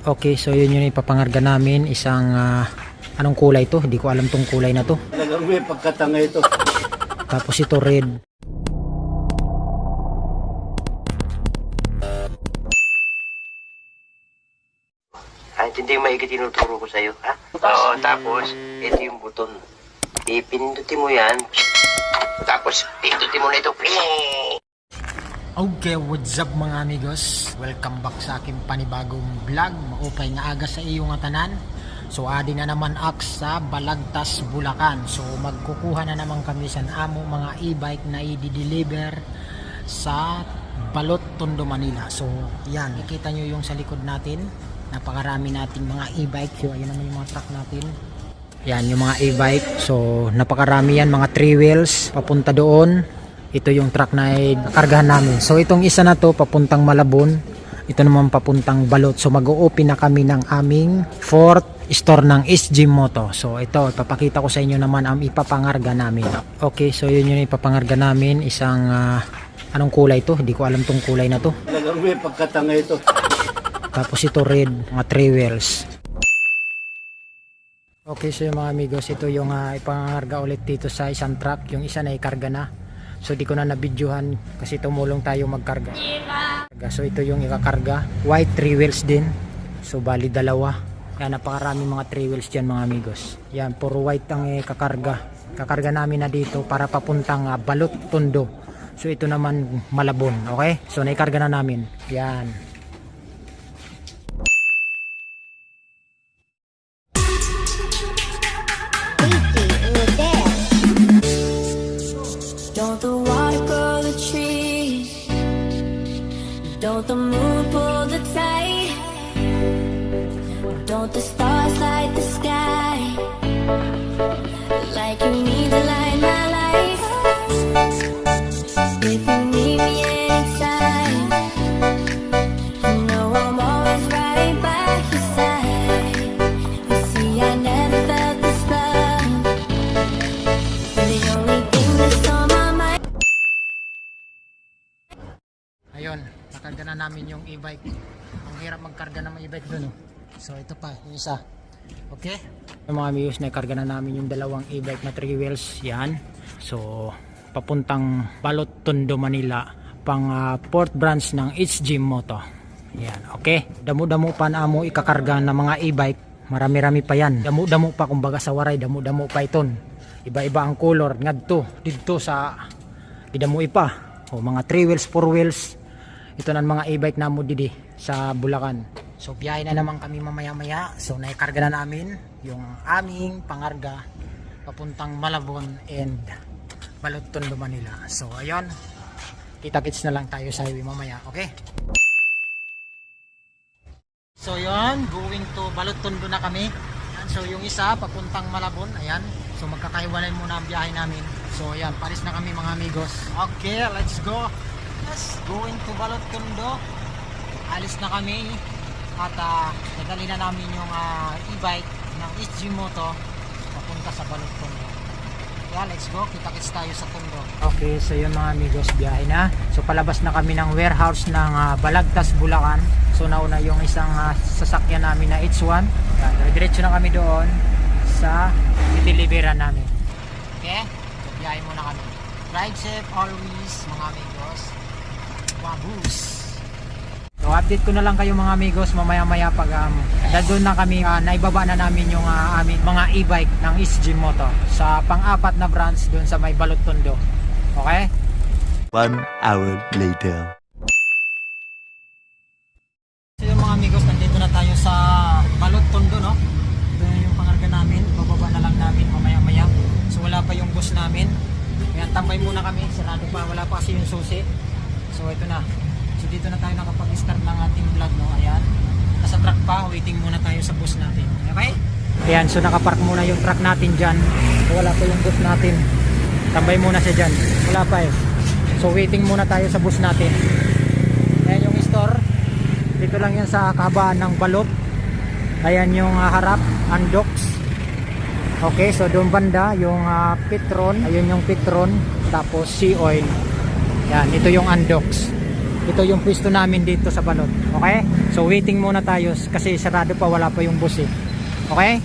Okay, so yun yung ipapangarga namin. Isang, anong kulay to? Hindi ko alam tong kulay na to. Talagang may pagkatanga ito. Tapos ito red. Hindi yung maigi tinuturo ko sa'yo, ha? Oo, tapos, ito yung buton. Ipindutin mo yan. Tapos, pindutin mo na ito. Okay, what's up mga amigos? Welcome back sa aking panibagong vlog. Maupay nga aga sa iyong atanan. So, adi na naman ak sa Balagtas, Bulacan. So, magkukuha na naman kami sa amo mga e-bike na i-deliver sa Balot, Tondo, Manila. So, yan. Ikita nyo yung sa likod natin. Napakarami nating mga e-bike. So, ayan naman yung mga truck natin. Yan, yung mga e-bike. So, napakarami yan. Mga 3 wheels. Papunta doon. Ito yung truck na kargahan namin. So, itong isa na to papuntang Malabon. Ito naman papuntang Balot. So, mag-o-open na kami ng aming fourth store ng SG Moto. So, ito, ipapakita ko sa inyo naman ang ipapangarga namin. Okay, so yun yung ipapangarga namin. Isang, anong kulay to? Hindi ko alam tong kulay na to. Talagang may pagkatanga ito. Tapos ito red, mga 3 wheels. Okay, so yung mga amigos, ito yung ipangarga ulit dito sa isang truck. Yung isa na ikarga na. So di ko na nabidyohan kasi tumulong tayo magkarga. So ito yung ikakarga. White 3 wheels din. So bali dalawa. Kaya napakarami mga 3 wheels dyan mga amigos. Yan, puro white ang ikakarga. Kakarga namin na dito para papuntang Balot, Tondo. So ito naman Malabon. Okay? So naikarga na namin. Yan. Don't the water grow the trees? Don't the moon pull the tide? Don't the stars light the sky? Like you need to light my life. If you need me anytime, you know I'm always right by your side. You see, I never felt this love. The only thing that's on my mind. Ayun, nakarga na namin yung e-bike. Ang hirap magkarga ng e-bike dun. Oh. So ito pa, yung isa. Okay? Yung mga amigos, nakarga na namin yung dalawang e-bike na 3 wheels. Yan. So, papuntang Balot, Tondo, Manila. Pang port branch ng HG Moto. Yan, okay? Damo-damo pa na mo ikakarga ng mga e-bike. Marami-rami pa yan. Damo-damo pa, kumbaga sa waray, damo-damo pa iton. Iba-iba ang color. Ngadto, dito sa idamo ipa. O mga 3 wheels, 4 wheels. Ito na mga e-bike na mo didi sa Bulacan. So biyahe na naman kami mamaya-maya. So naikarga na namin yung aming pangarga papuntang Malabon and Balot, Tondo, Manila. So ayun, kita-kits na lang tayo sa highway mamaya. Okay? So yun, going to Balot, Tondo na kami. So yung isa papuntang Malabon. Ayan. So magkakahiwalay muna ang biyahe namin. So ayan, palis na kami mga amigos. Okay, let's go. Yes, going to Balot, Tondo. Alis na kami. At nadali na namin yung e-bike ng SG Moto papunta sa Balot, Tondo. Yeah, let's go. Kita-kits tayo sa Tondo. Okay, so yun mga amigos, biyahe na. So palabas na kami ng warehouse ng Balagtas, Bulacan. So nauna yung isang sasakyan namin na H1. Yan, diretso na kami doon sa deliveran namin. Okay? So biyahe muna kami. Ride safe always mga amigos. Wabus! So update ko na lang kayo mga amigos mamaya-maya pag doon na kami naibaba na namin yung aming mga e-bike ng SG Moto sa pang-apat na branch doon sa may Balot, Tondo. Okay? 1 hour later. So yung mga amigos, nandito na tayo sa Balot, Tondo, no? Ito yung pangarga namin. Bababa na lang namin mamaya-maya. So wala pa yung bus namin. Kaya tambay muna kami. Sarado pa. Wala pa kasi yung susi. So ito na. So dito na tayo nakapag-start ng ating vlog, no? Ayan. Nasa truck pa, waiting muna tayo sa bus natin. Okay? Ayan, so nakapark muna yung truck natin dyan. So wala pa yung bus natin. Tambay muna siya dyan. Wala pa eh. So waiting muna tayo sa bus natin. Ayan yung store. Dito lang yan sa kahabaan ng Balot. Ayan yung harap, Andox. Okay, so doon banda yung Petron. Ayun yung Petron. Tapos Sea Oil. Yan, ito yung Andox. Ito yung pwesto namin dito sa balot. Okay? So waiting muna tayo kasi sarado pa, wala pa yung bus eh. Okay?